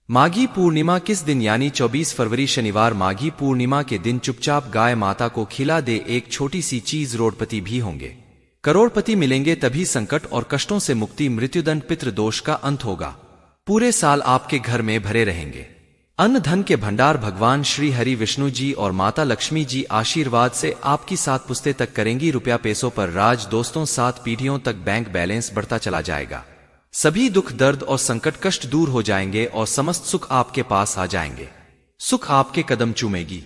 माघी पूर्णिमा किस दिन यानी 24 फरवरी शनिवार माघी पूर्णिमा के दिन चुपचाप गाय माता को खिला दे एक छोटी सी चीज। रोडपति भी होंगे, करोड़पति मिलेंगे, तभी संकट और कष्टों से मुक्ति, मृत्युदंड, पितृदोष का अंत होगा। पूरे साल आपके घर में भरे रहेंगे अन्न धन के भंडार। भगवान श्री हरि विष्णु जी और माता लक्ष्मी जी आशीर्वाद से आपकी 7 पुश्तें तक करेंगी रुपया पैसों पर राज। दोस्तों, 7 पीढ़ियों तक बैंक बैलेंस बढ़ता चला जाएगा। सभी दुख दर्द और संकट कष्ट दूर हो जाएंगे और समस्त सुख आपके पास आ जाएंगे। सुख आपके कदम चूमेगी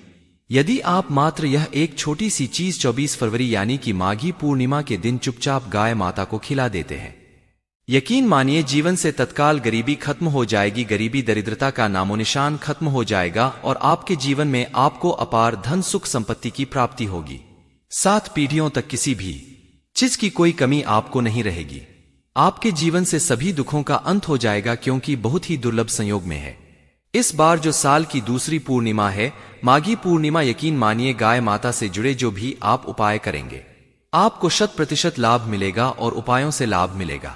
यदि आप मात्र यह एक छोटी सी चीज 24 फरवरी यानी कि माघी पूर्णिमा के दिन चुपचाप गाय माता को खिला देते हैं। यकीन मानिए, जीवन से तत्काल गरीबी खत्म हो जाएगी। गरीबी दरिद्रता का नामोनिशान खत्म हो जाएगा और आपके जीवन में आपको अपार धन सुख संपत्ति की प्राप्ति होगी। 7 पीढ़ियों तक किसी भी चीज की कोई कमी आपको नहीं रहेगी। आपके जीवन से सभी दुखों का अंत हो जाएगा, क्योंकि बहुत ही दुर्लभ संयोग में है। इस बार जो साल की दूसरी पूर्णिमा है, माघी पूर्णिमा, यकीन मानिए गाय माता से जुड़े जो भी आप उपाय करेंगे, आपको 100% लाभ मिलेगा और उपायों से लाभ मिलेगा।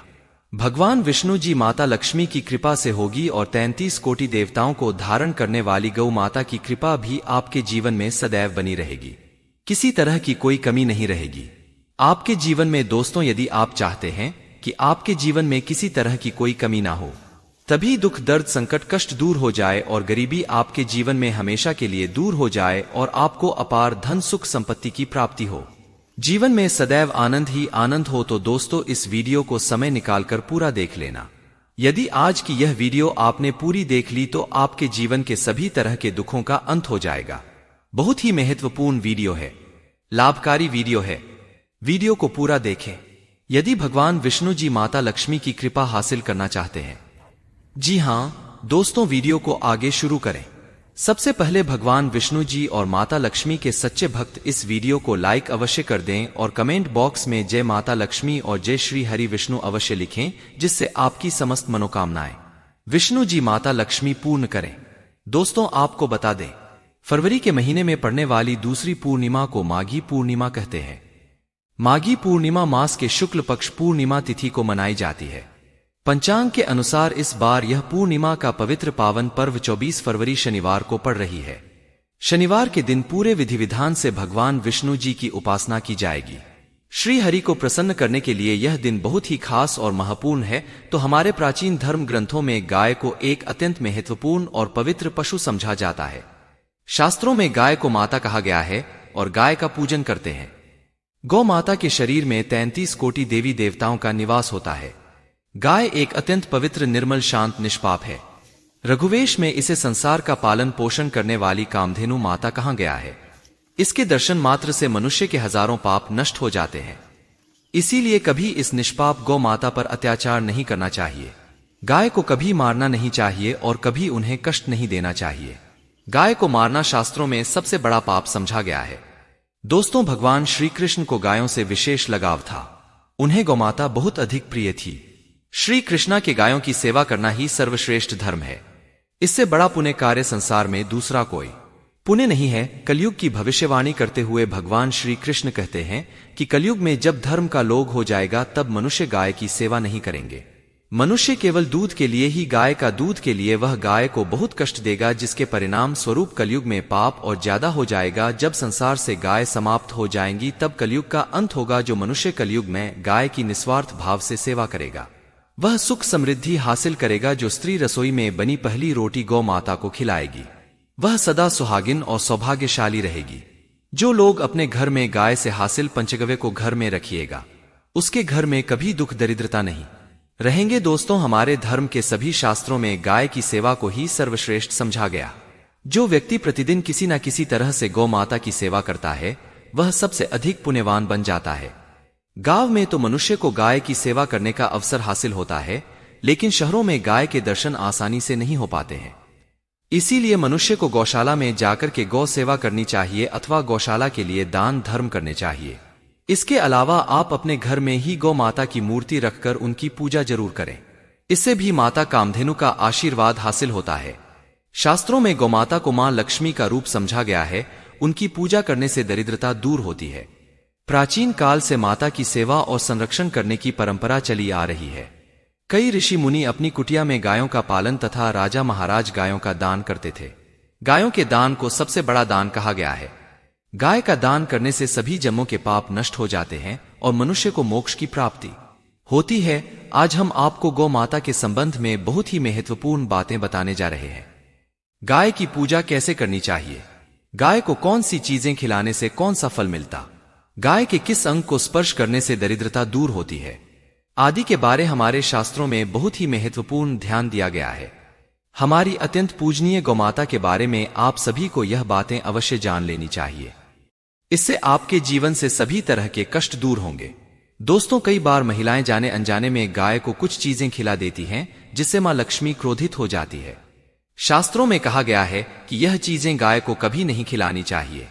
भगवान विष्णु जी माता लक्ष्मी की कृपा से होगी और 33 कोटि देवताओं को धारण करने वाली गौ माता की कृपा भी आपके जीवन में सदैव बनी रहेगी। किसी तरह की कोई कमी नहीं रहेगी आपके जीवन में। दोस्तों, यदि आप चाहते हैं कि आपके जीवन में किसी तरह की कोई कमी ना हो, तभी दुख दर्द संकट कष्ट दूर हो जाए और गरीबी आपके जीवन में हमेशा के लिए दूर हो जाए और आपको अपार धन सुख संपत्ति की प्राप्ति हो, जीवन में सदैव आनंद ही आनंद हो, तो दोस्तों इस वीडियो को समय निकालकर पूरा देख लेना। यदि आज की यह वीडियो आपने पूरी देख ली तो आपके जीवन के सभी तरह के दुखों का अंत हो जाएगा। बहुत ही महत्वपूर्ण वीडियो है, लाभकारी वीडियो है। वीडियो को पूरा देखें यदि भगवान विष्णु जी माता लक्ष्मी की कृपा हासिल करना चाहते हैं। जी हां दोस्तों, वीडियो को आगे शुरू करें। सबसे पहले भगवान विष्णु जी और माता लक्ष्मी के सच्चे भक्त इस वीडियो को लाइक अवश्य कर दें और कमेंट बॉक्स में जय माता लक्ष्मी और जय श्री हरि विष्णु अवश्य लिखें, जिससे आपकी समस्त मनोकामनाएं विष्णु जी माता लक्ष्मी पूर्ण करें। दोस्तों, आपको बता दें, फरवरी के महीने में पड़ने वाली दूसरी पूर्णिमा को माघी पूर्णिमा कहते हैं। माघी पूर्णिमा मास के शुक्ल पक्ष पूर्णिमा तिथि को मनाई जाती है। पंचांग के अनुसार इस बार यह पूर्णिमा का पवित्र पावन पर्व 24 फरवरी शनिवार को पड़ रही है। शनिवार के दिन पूरे विधि विधान से भगवान विष्णु जी की उपासना की जाएगी। श्री हरि को प्रसन्न करने के लिए यह दिन बहुत ही खास और महत्वपूर्ण है। तो हमारे प्राचीन धर्म ग्रंथों में गाय को एक अत्यंत महत्वपूर्ण और पवित्र पशु समझा जाता है। शास्त्रों में गाय को माता कहा गया है और गाय का पूजन करते हैं। गौ माता के शरीर में 33 कोटि देवी देवताओं का निवास होता है। गाय एक अत्यंत पवित्र, निर्मल, शांत, निष्पाप है। रघुवेश में इसे संसार का पालन पोषण करने वाली कामधेनु माता कहा गया है। इसके दर्शन मात्र से मनुष्य के हजारों पाप नष्ट हो जाते हैं। इसीलिए कभी इस निष्पाप गौ माता पर अत्याचार नहीं करना चाहिए। गाय को कभी मारना नहीं चाहिए और कभी उन्हें कष्ट नहीं देना चाहिए। गाय को मारना शास्त्रों में सबसे बड़ा पाप समझा गया है। दोस्तों, भगवान श्री कृष्ण को गायों से विशेष लगाव था। उन्हें गौमाता बहुत अधिक प्रिय थी। श्री कृष्णा के गायों की सेवा करना ही सर्वश्रेष्ठ धर्म है। इससे बड़ा पुण्य कार्य संसार में दूसरा कोई पुण्य नहीं है। कलयुग की भविष्यवाणी करते हुए भगवान श्री कृष्ण कहते हैं कि कलयुग में जब धर्म का लोग हो जाएगा तब मनुष्य गाय की सेवा नहीं करेंगे। मनुष्य केवल दूध के लिए ही, गाय का दूध के लिए, वह गाय को बहुत कष्ट देगा, जिसके परिणाम स्वरूप कलयुग में पाप और ज्यादा हो जाएगा। जब संसार से गाय समाप्त हो जाएंगी तब कलयुग का अंत होगा। जो मनुष्य कलयुग में गाय की निस्वार्थ भाव से सेवा करेगा वह सुख समृद्धि हासिल करेगा। जो स्त्री रसोई में बनी पहली रोटी गौ माता को खिलाएगी वह सदा सुहागिन और सौभाग्यशाली रहेगी। जो लोग अपने घर में गाय से हासिल पंचगव्य को घर में रखिएगा उसके घर में कभी दुख दरिद्रता नहीं रहेंगे। दोस्तों, हमारे धर्म के सभी शास्त्रों में गाय की सेवा को ही सर्वश्रेष्ठ समझा गया। जो व्यक्ति प्रतिदिन किसी न किसी तरह से गौ माता की सेवा करता है वह सबसे अधिक पुण्यवान बन जाता है। गांव में तो मनुष्य को गाय की सेवा करने का अवसर हासिल होता है, लेकिन शहरों में गाय के दर्शन आसानी से नहीं हो पाते हैं। इसीलिए मनुष्य को गौशाला में जाकर के गौ सेवा करनी चाहिए अथवा गौशाला के लिए दान धर्म करने चाहिए। इसके अलावा आप अपने घर में ही गौ माता की मूर्ति रखकर उनकी पूजा जरूर करें। इससे भी माता कामधेनु का आशीर्वाद हासिल होता है। शास्त्रों में गौमाता को मां लक्ष्मी का रूप समझा गया है। उनकी पूजा करने से दरिद्रता दूर होती है। प्राचीन काल से माता की सेवा और संरक्षण करने की परंपरा चली आ रही है। कई ऋषि मुनि अपनी कुटिया में गायों का पालन तथा राजा महाराज गायों का दान करते थे। गायों के दान को सबसे बड़ा दान कहा गया है। गाय का दान करने से सभी जन्मों के पाप नष्ट हो जाते हैं और मनुष्य को मोक्ष की प्राप्ति होती है। आज हम आपको गौ माता के संबंध में बहुत ही महत्वपूर्ण बातें बताने जा रहे हैं। गाय की पूजा कैसे करनी चाहिए, गाय को कौन सी चीजें खिलाने से कौन सा फल मिलता, गाय के किस अंग को स्पर्श करने से दरिद्रता दूर होती है आदि के बारे हमारे शास्त्रों में बहुत ही महत्वपूर्ण ध्यान दिया गया है। हमारी अत्यंत पूजनीय गौमाता के बारे में आप सभी को यह बातें अवश्य जान लेनी चाहिए। इससे आपके जीवन से सभी तरह के कष्ट दूर होंगे। दोस्तों, कई बार महिलाएं जाने अनजाने में गाय को कुछ चीजें खिला देती हैं जिससे मां लक्ष्मी क्रोधित हो जाती है। शास्त्रों में कहा गया है कि यह चीजें गाय को कभी नहीं खिलानी चाहिए।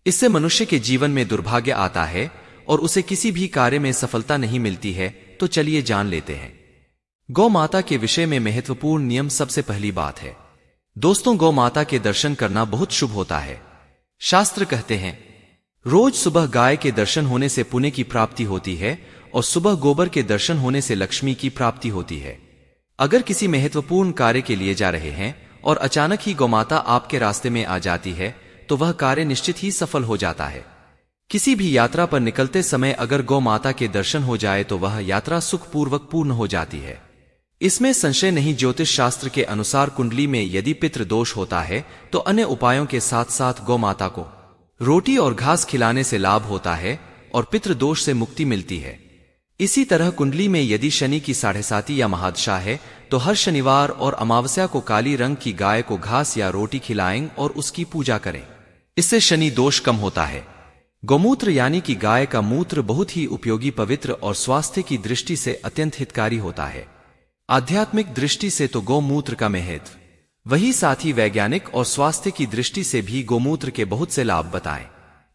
इससे मनुष्य के जीवन में दुर्भाग्य आता है और उसे किसी भी कार्य में सफलता नहीं मिलती है। तो चलिए जान लेते हैं गौ माता के विषय में महत्वपूर्ण नियम। सबसे पहली बात है दोस्तों, गौ माता के दर्शन करना बहुत शुभ होता है। शास्त्र कहते हैं रोज सुबह गाय के दर्शन होने से पुण्य की प्राप्ति होती है और सुबह गोबर के दर्शन होने से लक्ष्मी की प्राप्ति होती है। अगर किसी महत्वपूर्ण कार्य के लिए जा रहे हैं और अचानक ही गौमाता आपके रास्ते में आ जाती है तो वह कार्य निश्चित ही सफल हो जाता है। किसी भी यात्रा पर निकलते समय अगर गौ माता के दर्शन हो जाए तो वह यात्रा सुखपूर्वक पूर्ण हो जाती है। इसमें संशय नहीं। ज्योतिष शास्त्र के अनुसार कुंडली में यदि पितृ दोष होता है तो अन्य उपायों के साथ साथ गौ माता को रोटी और घास खिलाने से लाभ होता है और पितृ दोष से मुक्ति मिलती है। इसी तरह कुंडली में यदि शनि की 7.5 या महादशा है तो हर शनिवार और अमावस्या को काली रंग की गाय को घास या रोटी खिलाएं और उसकी पूजा करें। इससे शनि दोष कम होता है। गौमूत्र यानी कि गाय का मूत्र बहुत ही उपयोगी, पवित्र और स्वास्थ्य की दृष्टि से अत्यंत हितकारी होता है। आध्यात्मिक दृष्टि से तो गौमूत्र का महत्व, वही साथ ही वैज्ञानिक और स्वास्थ्य की दृष्टि से भी गौमूत्र के बहुत से लाभ बताएं।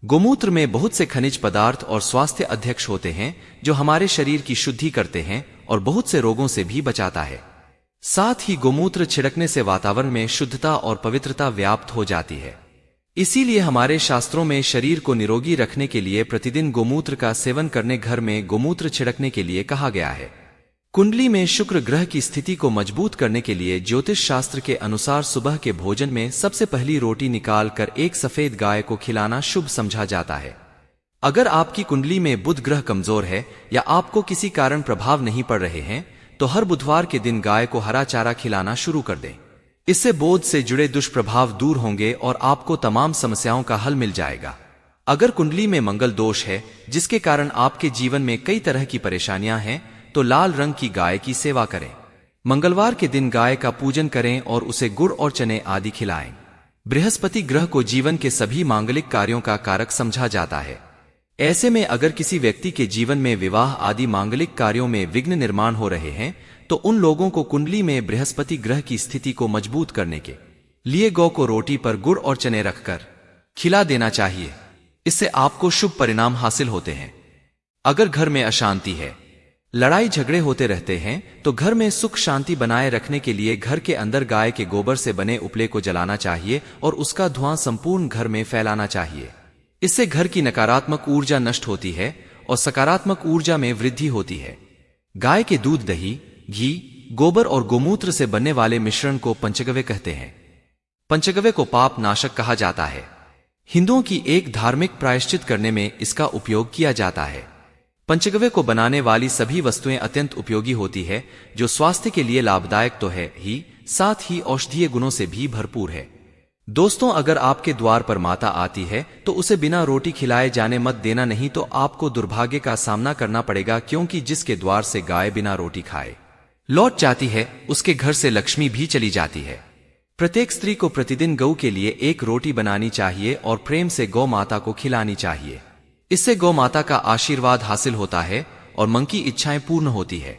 गौमूत्र में बहुत से खनिज पदार्थ और स्वास्थ्य अध्यक्ष होते हैं जो हमारे शरीर की शुद्धि करते हैं और बहुत से रोगों से भी बचाता है। साथ ही गौमूत्र छिड़कने से वातावरण में शुद्धता और पवित्रता व्याप्त हो जाती है। इसीलिए हमारे शास्त्रों में शरीर को निरोगी रखने के लिए प्रतिदिन गौमूत्र का सेवन करने, घर में गौमूत्र छिड़कने के लिए कहा गया है। कुंडली में शुक्र ग्रह की स्थिति को मजबूत करने के लिए ज्योतिष शास्त्र के अनुसार सुबह के भोजन में सबसे पहली रोटी निकाल कर एक सफेद गाय को खिलाना शुभ समझा जाता है। अगर आपकी कुंडली में बुध ग्रह कमजोर है या आपको किसी कारण प्रभाव नहीं पड़ रहे हैं तो हर बुधवार के दिन गाय को हरा चारा खिलाना शुरू कर दें। इससे बोध से जुड़े दुष्प्रभाव दूर होंगे और आपको तमाम समस्याओं का हल मिल जाएगा। अगर कुंडली में मंगल दोष है जिसके कारण आपके जीवन में कई तरह की परेशानियां हैं तो लाल रंग की गाय की सेवा करें। मंगलवार के दिन गाय का पूजन करें और उसे गुड़ और चने आदि खिलाएं। बृहस्पति ग्रह को जीवन के सभी मांगलिक कार्यों का कारक समझा जाता है। ऐसे में अगर किसी व्यक्ति के जीवन में विवाह आदि मांगलिक कार्यों में विघ्न निर्माण हो रहे हैं तो उन लोगों को कुंडली में बृहस्पति ग्रह की स्थिति को मजबूत करने के लिए गौ को रोटी पर गुड़ और चने रखकर खिला देना चाहिए। इससे आपको शुभ परिणाम हासिल होते हैं। अगर घर में अशांति है, लड़ाई झगड़े होते रहते हैं तो घर में सुख शांति बनाए रखने के लिए घर के अंदर गाय के गोबर से बने उपले को जलाना चाहिए और उसका धुआं संपूर्ण घर में फैलाना चाहिए। इससे घर की नकारात्मक ऊर्जा नष्ट होती है और सकारात्मक ऊर्जा में वृद्धि होती है। गाय के दूध, दही, घी, गोबर और गोमूत्र से बनने वाले मिश्रण को पंचगव्य कहते हैं। पंचगव्य को पाप नाशक कहा जाता है। हिंदुओं की एक धार्मिक प्रायश्चित करने में इसका उपयोग किया जाता है। पंचगव्य को बनाने वाली सभी वस्तुएं अत्यंत उपयोगी होती है जो स्वास्थ्य के लिए लाभदायक तो है ही, साथ ही औषधीय गुणों से भी भरपूर है। दोस्तों, अगर आपके द्वार पर माता आती है तो उसे बिना रोटी खिलाए जाने मत देना, नहीं तो आपको दुर्भाग्य का सामना करना पड़ेगा, क्योंकि जिसके द्वार से गाय बिना रोटी खाए लौट जाती है उसके घर से लक्ष्मी भी चली जाती है। प्रत्येक स्त्री को प्रतिदिन गौ के लिए एक रोटी बनानी चाहिए और प्रेम से गौ माता को खिलानी चाहिए। इससे गौ माता का आशीर्वाद हासिल होता है और मन की इच्छाएं पूर्ण होती है।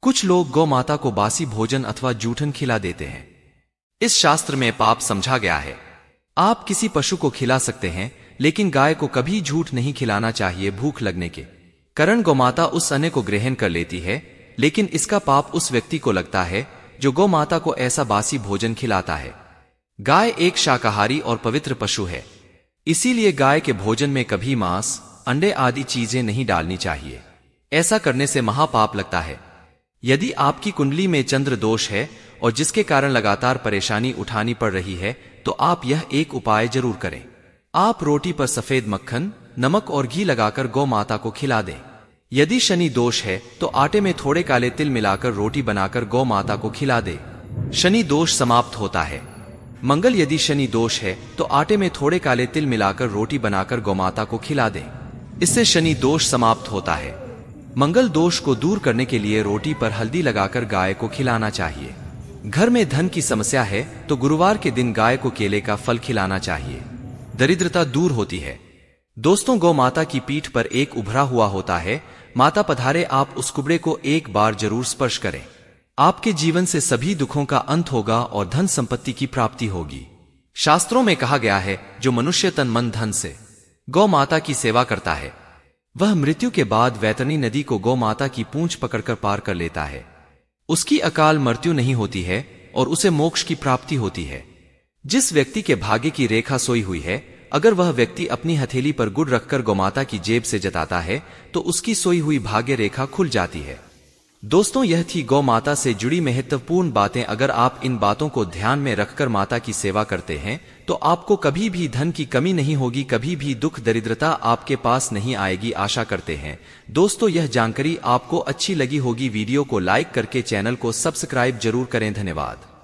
कुछ लोग गौ माता को बासी भोजन अथवा जूठन खिला देते हैं। इस शास्त्र में पाप समझा गया है। आप किसी पशु को खिला सकते हैं लेकिन गाय को कभी झूठ नहीं खिलाना चाहिए। भूख लगने के कारण गौमाता उस अन्न को ग्रहण कर लेती है, लेकिन इसका पाप उस व्यक्ति को लगता है जो गौ माता को ऐसा बासी भोजन खिलाता है। गाय एक शाकाहारी और पवित्र पशु है, इसीलिए गाय के भोजन में कभी मांस, अंडे आदि चीजें नहीं डालनी चाहिए। ऐसा करने से महापाप लगता है। यदि आपकी कुंडली में चंद्र दोष है और जिसके कारण लगातार परेशानी उठानी पड़ रही है, तो आप यह एक उपाय जरूर करें। आप रोटी पर सफेद मक्खन, नमक और घी लगाकर गौ माता को खिला दें। यदि शनि दोष है तो आटे में थोड़े काले तिल मिलाकर रोटी बनाकर गौ माता को खिला दे। शनि दोष समाप्त होता है। मंगल, यदि शनि दोष है तो आटे में थोड़े काले तिल मिलाकर रोटी बनाकर गौ माता को खिला दें। इससे शनि दोष समाप्त होता है। मंगल दोष को दूर करने के लिए रोटी पर हल्दी लगाकर गाय को खिलाना चाहिए। घर में धन की समस्या है तो गुरुवार के दिन गाय को केले का फल खिलाना चाहिए। दरिद्रता दूर होती है। दोस्तों, गौ माता की पीठ पर एक उभरा हुआ होता है। माता पधारे, आप उस कुबड़े को एक बार जरूर स्पर्श करें। आपके जीवन से सभी दुखों का अंत होगा और धन संपत्ति की प्राप्ति होगी। शास्त्रों में कहा गया है, जो मनुष्य तन मन धन से गौ माता की सेवा करता है, वह मृत्यु के बाद वैतरणी नदी को गौ माता की पूंछ पकड़कर पार कर लेता है। उसकी अकाल मृत्यु नहीं होती है और उसे मोक्ष की प्राप्ति होती है। जिस व्यक्ति के भाग्य की रेखा सोई हुई है, अगर वह व्यक्ति अपनी हथेली पर गुड़ रखकर गौमाता की जेब से जताता है तो उसकी सोई हुई भाग्य रेखा खुल जाती है। दोस्तों, यह थी गौ माता से जुड़ी महत्वपूर्ण बातें। अगर आप इन बातों को ध्यान में रखकर माता की सेवा करते हैं तो आपको कभी भी धन की कमी नहीं होगी, कभी भी दुख दरिद्रता आपके पास नहीं आएगी, आशा करते हैं। दोस्तों, यह जानकारी आपको अच्छी लगी होगी। वीडियो को लाइक करके चैनल को सब्सक्राइब जरूर करें। धन्यवाद।